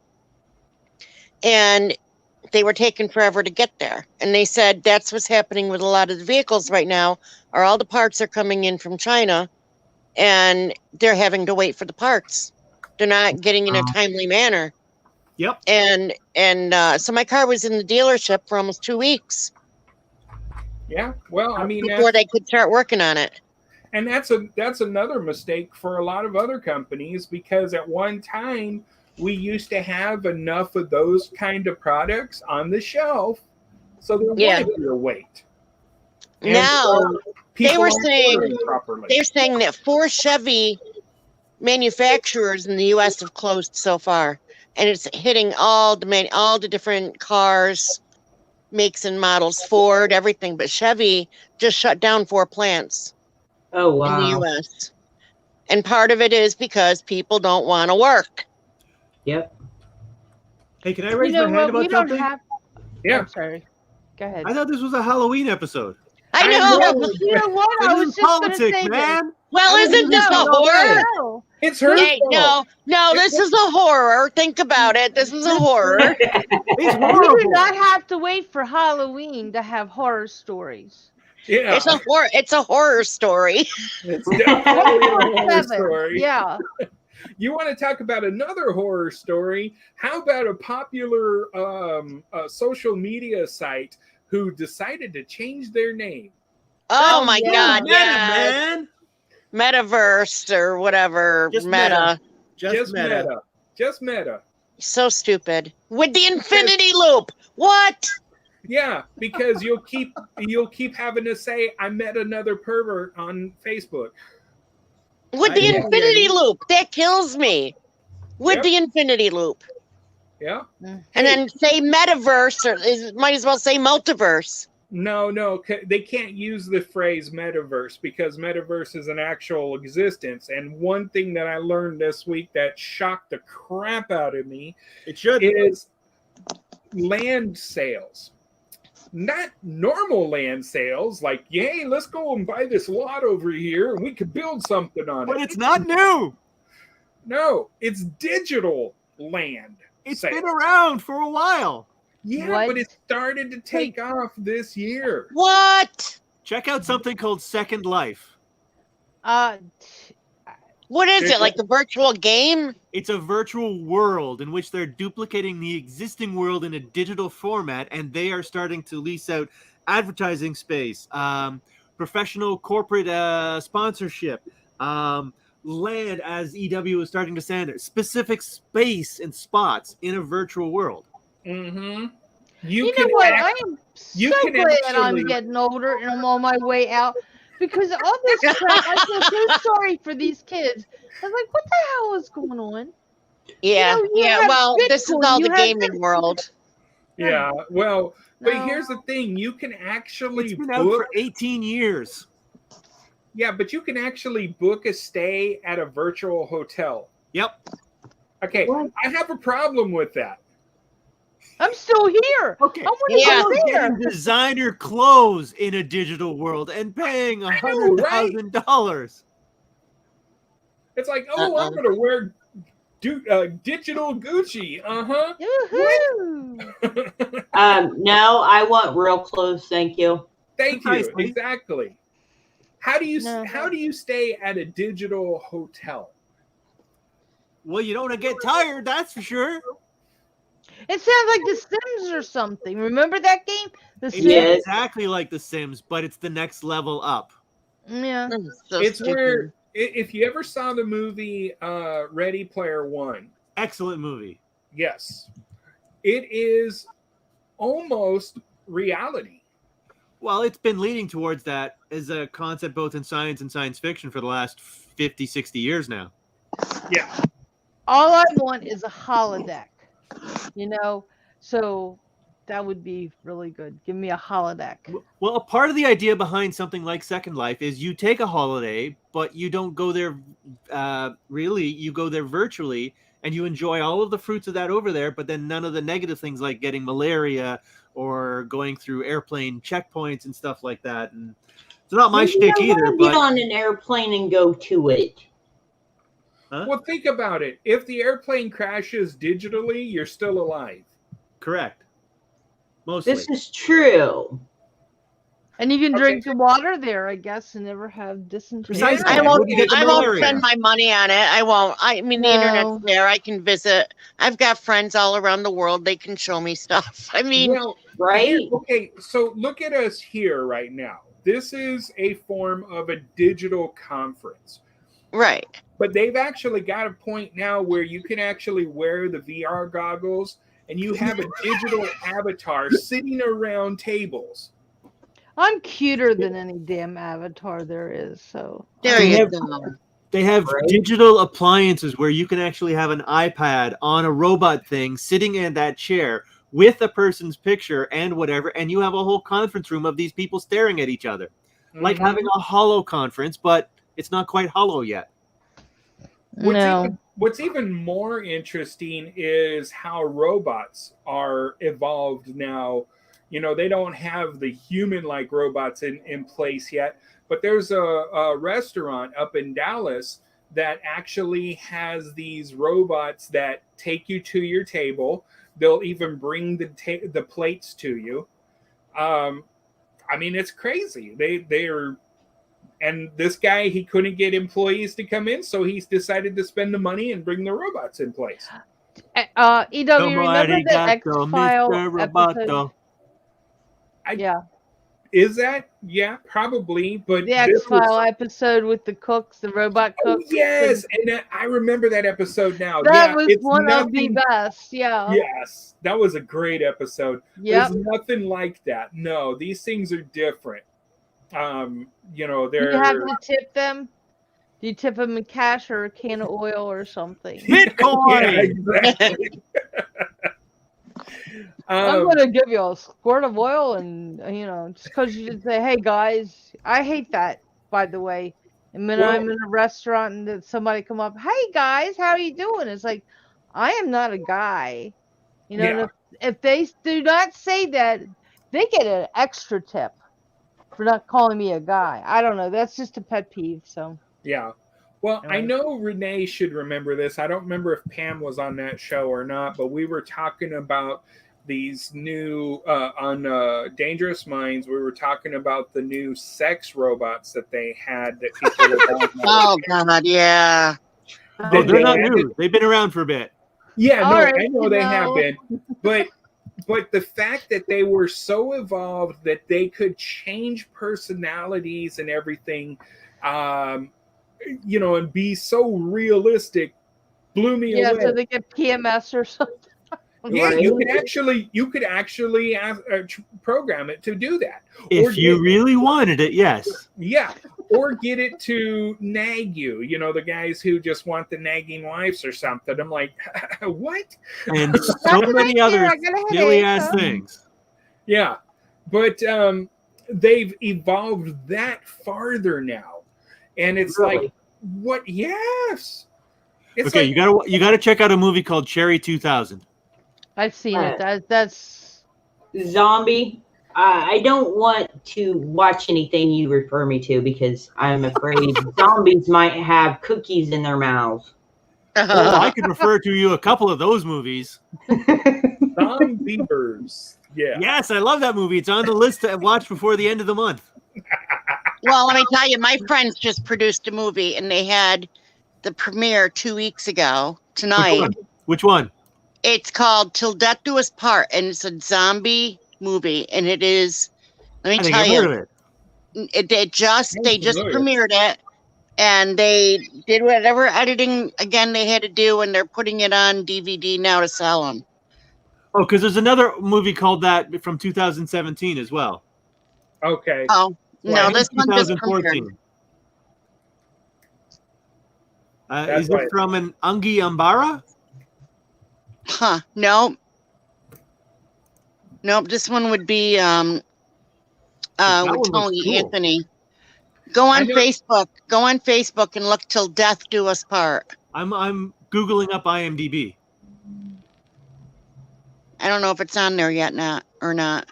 And they were taking forever to get there. And they said that's what's happening with a lot of the vehicles right now, are all the parts are coming in from China and they're having to wait for the parts. They're not getting in a timely manner. Yep. And so my car was in the dealership for almost 2 weeks. Yeah. Well, I mean, before they could start working on it. And that's another mistake for a lot of other companies, because at one time we used to have enough of those kind of products on the shelf, so there wasn't your wait. And now they're saying that 4 Chevy manufacturers in the U.S. have closed so far, and it's hitting all the different cars, makes and models, Ford, everything, but Chevy just shut down 4 plants. Oh, wow. In the U.S. And part of it is because people don't want to work. Yep. Hey, can I raise my hand about something? Yeah. I'm sorry. Go ahead. I thought this was a Halloween episode. I know. You know what? I was just politics, going to say man. this. Well, isn't this a horror? No. It's her. Hey, no, this is a horror. Think about it. This is a horror. It's We horrible. do not have to wait for Halloween to have horror stories. Yeah. It's a horror story. It's definitely a horror 24/7. story. Yeah. You want to talk about another horror story? How about a popular social media site who decided to change their name? Oh my God! Meta, man. Metaverse or whatever. Just Meta. Just meta. Just Meta. So stupid. With the infinity loop. What? Yeah, because you'll keep having to say, I met another pervert on Facebook. With the infinity loop, that kills me. With the infinity loop. Yeah. Mm. And then say metaverse, or might as well say multiverse. No, they can't use the phrase metaverse because metaverse is an actual existence. And one thing that I learned this week that shocked the crap out of me is land sales. Not normal land sales, like, yay, let's go and buy this lot over here and we could build something on it. But it's not new. No, it's digital land. It's sales. been around for a while. Yeah, What? but it started to take off this year. What? Check out something called Second Life. What is it, like the virtual game? It's a virtual world in which they're duplicating the existing world in a digital format, and they are starting to lease out advertising space, professional corporate sponsorship, land, as EW is starting to standard, specific space and spots in a virtual world. Mm-hmm. You know what? I am so glad I'm getting older and I'm on my way out because all this crap, I feel so sorry for these kids. I was like, what the hell is going on? Yeah, you have well, this is Bitcoin, all you the have gaming world. Yeah, well, but No. here's the thing. You can actually It's been out for 18 years. Yeah, but you can actually book a stay at a virtual hotel. Yep. Okay, I have a problem with that. I'm still here. Okay. I want to go there. Getting designer clothes in a digital world and paying $100,000. It's like, oh, I'm going to wear digital Gucci. Uh-huh. No, I want real clothes, thank you. Thank you. Exactly. How do you stay at a digital hotel? Well, you don't want to get tired, that's for sure. It sounds like The Sims or something. Remember that game? The Sims. It's exactly like The Sims, but it's the next level up. Yeah. It's where, if you ever saw the movie Ready Player One. Excellent movie. Yes. It is almost reality. Well, it's been leading towards that as a concept both in science and science fiction for the last 50, 60 years now. Yeah. All I want is a holodeck. So that would be really good. Give me a holodeck. Well, a part of the idea behind something like Second Life is you take a holiday, but you don't go there really. You go there virtually, and you enjoy all of the fruits of that over there, but then none of the negative things like getting malaria or going through airplane checkpoints and stuff like that. And it's not my shtick either. But get on an airplane and go to it. Huh? Well, think about it. If the airplane crashes digitally, you're still alive. Correct. Mostly. This is true. And you can drink the water there, I guess, and never have dysentery. Precisely. I won't spend my money on it. I won't. I mean, the internet's there. I can visit. I've got friends all around the world. They can show me stuff. I mean, well, right? Okay, so look at us here right now. This is a form of a digital conference. Right. But they've actually got a point now where you can actually wear the VR goggles and you have a digital avatar sitting around tables. I'm cuter than any damn avatar there is. So there you go. They have digital appliances where you can actually have an iPad on a robot thing sitting in that chair with a person's picture and whatever, and you have a whole conference room of these people staring at each other. Like having a hollow conference, but it's not quite hollow yet. What's even more interesting is how robots are evolved now. You know, they don't have the human-like robots in place yet, but there's a restaurant up in Dallas that actually has these robots that take you to your table. They'll even bring the plates to you. I mean, it's crazy. They're, and this guy, he couldn't get employees to come in, so he's decided to spend the money and bring the robots in place. EW, remember the X-File episode? Is that? Yeah, probably. But the X-File episode with the cooks, the robot cooks. Oh, yes, and I remember that episode now. That was one of the best. Yeah. Yes, that was a great episode. Yeah. There's nothing like that. No, these things are different. You know, they're. You have to tip them. Do you tip them in cash or a can of oil or something? Bitcoin. Yeah, exactly. I'm gonna give you a squirt of oil, and just because you just say, "Hey guys," I hate that. By the way, and when I'm in a restaurant and that somebody come up, "Hey guys, how are you doing?" It's like, I am not a guy, and Yeah. if they do not say that, they get an extra tip for not calling me a guy. I don't know. That's just a pet peeve. So Yeah. Well, I anyway. know Renee should remember this. I don't remember if Pam was on that show or not, but we were talking about these new on Dangerous Minds. We were talking about the new sex robots that they had that people were buying. Oh God, yeah. Oh, they're not new. They've been around for a bit. Yeah, All no, right, I know they have no. been, but the fact that they were so evolved that they could change personalities and everything, and be so realistic blew me Yeah, away. so they get PMS or something. Yeah, Right. you could actually program it to do that. If you really wanted it, yes. Yeah, or get it to nag you. The guys who just want the nagging wives or something. I'm like, what? And so many other I got a silly headache, ass huh? things. Yeah, but they've evolved that farther now, and it's Really? like, what? Yes. It's Okay, like, you gotta check out a movie called Cherry 2000. I've seen it. That's Zombie. I don't want to watch anything you refer me to because I'm afraid zombies might have cookies in their mouths. Oh, I could refer to you a couple of those movies. Zombievers. Yeah. Yes, I love that movie. It's on the list to watch before the end of the month. Well, let me tell you, my friends just produced a movie, and they had the premiere 2 weeks ago tonight. Which one? It's called Till Death Do Us Part, and it's a zombie movie, and it is. Let me I think tell I've you, heard of it. they just familiar. premiered it, and they did whatever editing again they had to do, and they're putting it on DVD now to sell them. Oh, because there's another movie called that from 2017 as well. Okay. Oh no, Wow. this one just premiered. 2014. That's Is it right. from an Angi Ambara? Huh? Nope. This one would be That one with looks Tony cool. Anthony. Go I on know- Facebook. Go on Facebook and look Till Death Do Us Part. I'm Googling up IMDb. I don't know if it's on there yet, or not.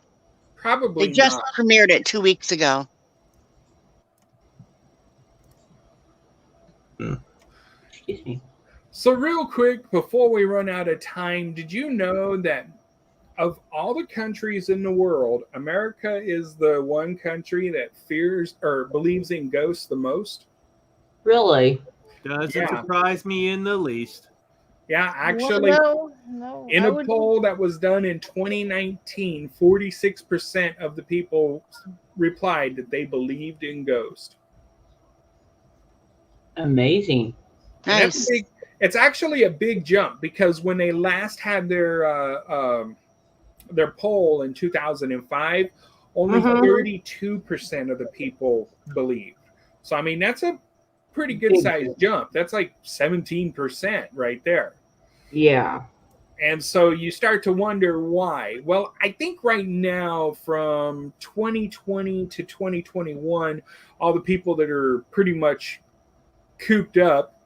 Probably They just not. premiered it 2 weeks ago. Excuse me. So real quick, before we run out of time, did you know that of all the countries in the world, America is the one country that fears or believes in ghosts the most? Really? Doesn't Yeah. surprise me in the least. Yeah, actually, no. in I a would- poll that was done in 2019, 46% of the people replied that they believed in ghosts. Amazing. And that's Nice. big. It's actually a big jump because when they last had their poll in 2005, only 32% of the people believed. So I mean, that's a pretty good sized jump. That's like 17% right there. Yeah. And so you start to wonder why. Well, I think right now from 2020 to 2021, all the people that are pretty much cooped up,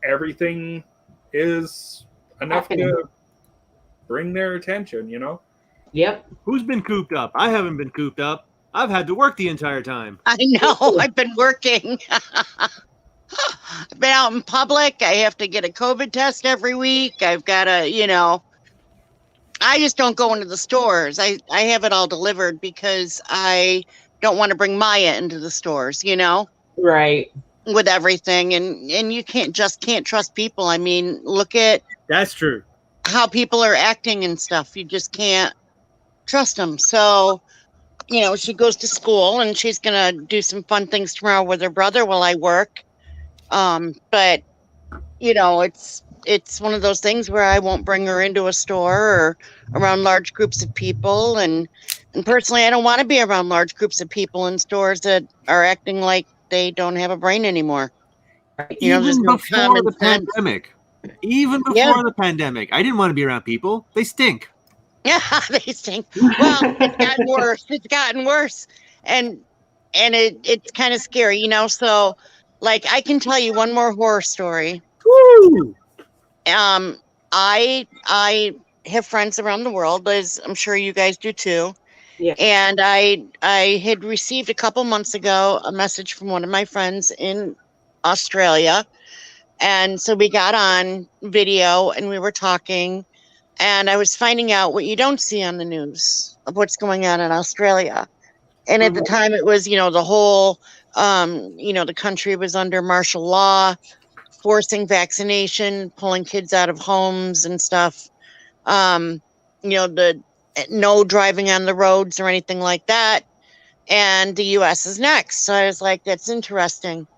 everything is enough to bring their attention, Yep. Who's been cooped up? I haven't been cooped up. I've had to work the entire time. I know. I've been working. I've been out in public. I have to get a COVID test every week. I've got to, I just don't go into the stores. I have it all delivered because I don't want to bring Maya into the stores, Right. with everything. And you can't trust people. I mean, look at That's true. how people are acting and stuff. You just can't trust them. So, she goes to school and she's going to do some fun things tomorrow with her brother while I work. But it's one of those things where I won't bring her into a store or around large groups of people. And And personally, I don't want to be around large groups of people in stores that are acting like they don't have a brain anymore. You know, there's Even no before common the sense. pandemic. Even Yeah. before the pandemic, I didn't want to be around people. They stink. Yeah, they stink. Well, it's gotten worse. It's gotten worse, and it's kind of scary, you know. So, like, I can tell you one more horror story. Woo! I have friends around the world, as I'm sure you guys do too. Yeah. And I had received a couple months ago a message from one of my friends in Australia, and so we got on video and we were talking. And I was finding out what you don't see on the news of what's going on in Australia. And at the time, it was, you know, the whole, you know, the country was under martial law, forcing vaccination, pulling kids out of homes and stuff. You know, the no driving on the roads or anything like that. And the U.S. is next. So I was like, that's interesting.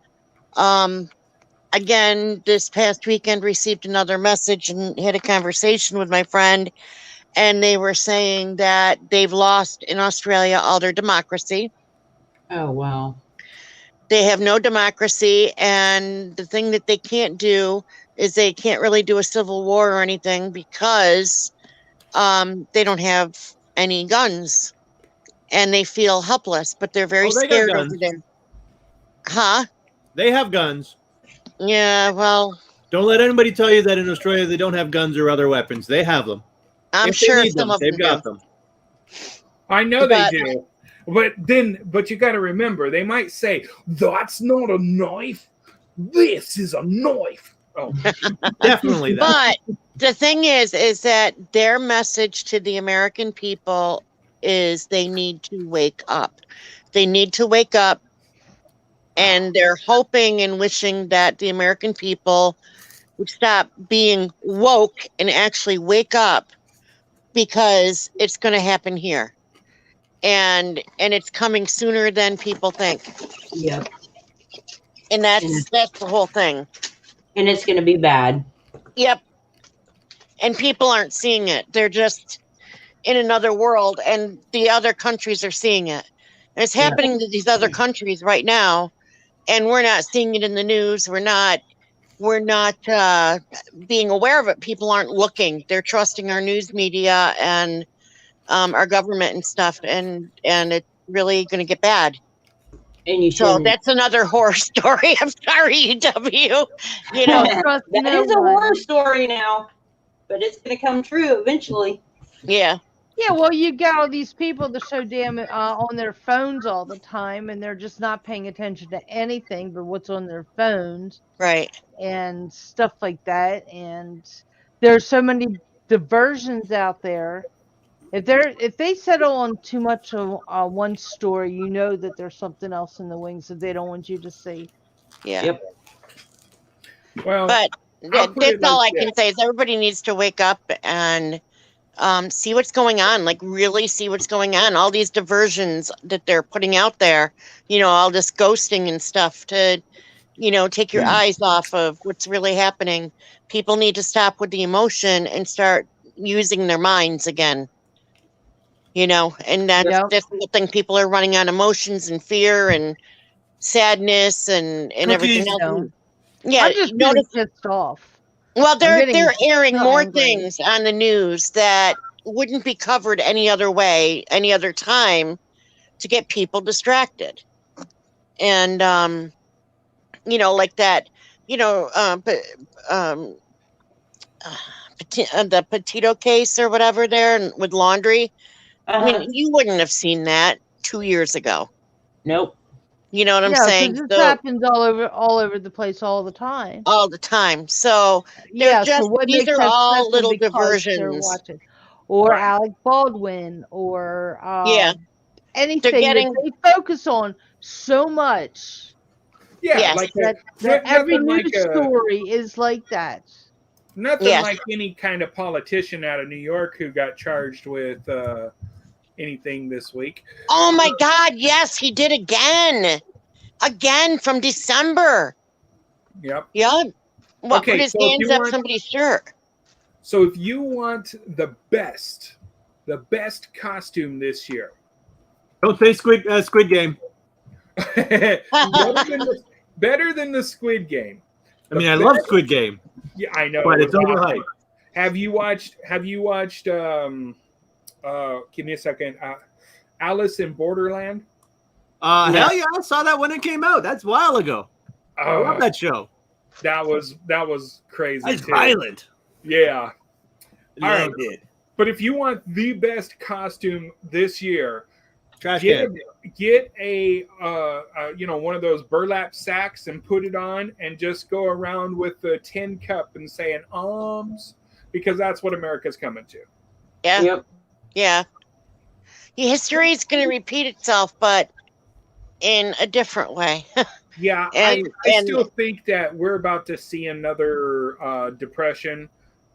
Again, this past weekend, received another message and had a conversation with my friend. And they were saying that they've lost in Australia all their democracy. Oh, wow. They have no democracy. And the thing that they can't do is they can't really do a civil war or anything because they don't have any guns. And they feel helpless, but they're very Oh, they got scared over guns. there. Huh? They have guns. Yeah, well, Don't let anybody tell you that in Australia they don't have guns or other weapons. They have them. I'm If they sure need some them, of they've them got do. them. I know they But- do. But you got to remember, they might say, that's not a knife. This is a knife. Oh, Definitely that. But the thing is that their message to the American people is they need to wake up. They need to wake up, and they're hoping and wishing that the American people would stop being woke and actually wake up, because it's going to happen here. And it's coming sooner than people think. Yeah. And that's the whole thing. And it's going to be bad. Yep. And people aren't seeing it. They're just in another world, and the other countries are seeing it. And it's happening to these other countries right now, and we're not seeing it in the news. We're not being aware of it. People aren't looking. They're trusting our news media and our government and stuff, and it's really going to get bad. And you So shouldn't. that's another horror story. I'm sorry, UW. You know, Trust That no is a one. horror story now, but it's going to come true eventually. yeah. Yeah, well, you got all these people that so damn on their phones all the time, and they're just not paying attention to anything but what's on their phones Right. and stuff like that. And there's so many diversions out there. If they settle on too much of one story, you know that there's something else in the wings that they don't want you to see. Yeah. Yep. well, But I'll put that's it all like I can this. say is everybody needs to wake up and see what's going on, like really see what's going on. All these diversions that they're putting out there, you know, all this ghosting and stuff to, you know, take your eyes off of what's really happening. People need to stop with the emotion and start using their minds again. You know, and that's Yep. the whole thing. People are running on emotions and fear and sadness and everything Cookies. else. No. Yeah, I'm just notice. getting pissed off. Well, they're getting airing so more angry. things on the news that wouldn't be covered any other way, any other time, to get people distracted. And you know, like that, you know, the potato case or whatever there, and with laundry. I mean, you wouldn't have seen that 2 years ago. Nope. You know what I'm Yeah, saying? because this happens all over the place all the time. All the time. So Yeah, just, so what these makes are that all special? little Because they're diversions. watching, or Right. Alec Baldwin, or Yeah. anything getting- that they focus on so much Yeah, Yes. like that nothing every like news story is like that. nothing Yes. like any kind of politician out of New York who got charged with anything this week. Oh my God, yes, he did again. Again from December. Yep. Yeah. What, Okay, put his so if hands you up want- somebody's shirt. So if you want the best costume this year, Don't say Squid Game. better than the Squid Game. I mean, I love Squid Game. Yeah, I know. But it's overhyped. Have you watched? Give me a second. Alice in Borderland. Hell yeah, I saw that when it came out. That's a while ago. I love that show. That was crazy. That's too. violent. Yeah. Loved it. But if you want the best costume this year, Trash get can. a one of those burlap sacks and put it on and just go around with the tin cup and saying alms, because that's what America's coming to. Yeah. Yep. Yeah. History is going to repeat itself, but in a different way. Yeah, I still think that we're about to see another depression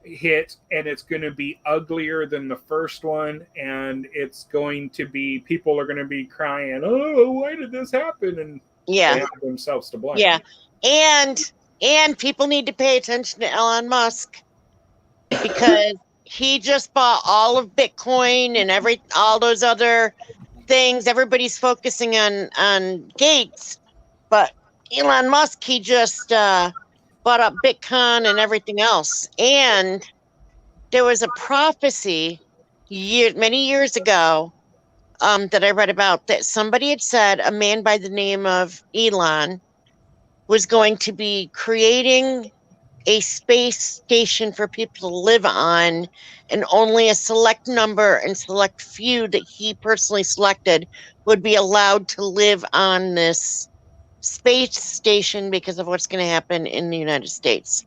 hit, and it's going to be uglier than the first one, and it's going to be, people are going to be crying, oh, why did this happen? And they have themselves to blame. Yeah. And people need to pay attention to Elon Musk, because he just bought all of Bitcoin and all those other things. Everybody's focusing on Gates, but Elon Musk, he just bought up Bitcoin and everything else. And there was a prophecy many years ago that I read about, that somebody had said a man by the name of Elon was going to be creating a space station for people to live on, and only a select number and select few that he personally selected would be allowed to live on this space station because of what's going to happen in the United States.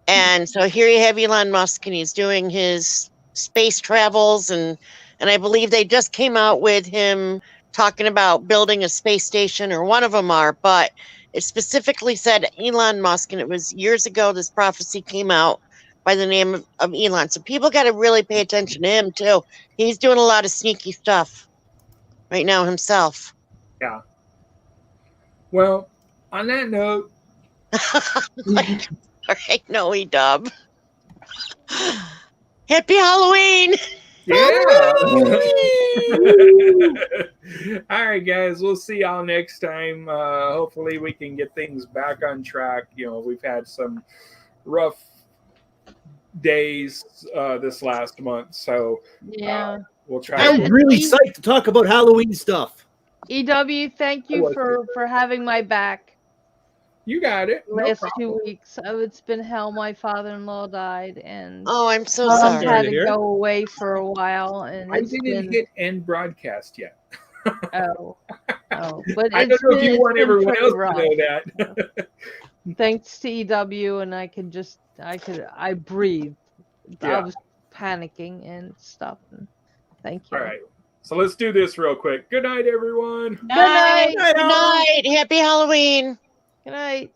And so here you have Elon Musk, and he's doing his space travels, and I believe they just came out with him talking about building a space station, or one of them are, but it specifically said Elon Musk, and it was years ago this prophecy came out by the name of Elon. So people got to really pay attention to him too. He's doing a lot of sneaky stuff right now himself. Yeah. Well, on that note, all right, Noe Dub. Happy Halloween! Yeah. All right, guys. We'll see y'all next time. Hopefully, we can get things back on track. We've had some rough days this last month, so we'll try. I'm really psyched to talk about Halloween stuff. EW, thank you for having my back. You got it. Last 2 weeks, it's been hell. My father-in-law died, and I'm so sorry. had to go away for a while. And I didn't hit end broadcast yet. But I don't know if you want everyone else to know that. Thanks to EW, and I breathed. Yeah. I was panicking and stuff. And thank you. All right. So let's do this real quick. Good night, everyone. Good night. Good night. Happy Halloween. Good night.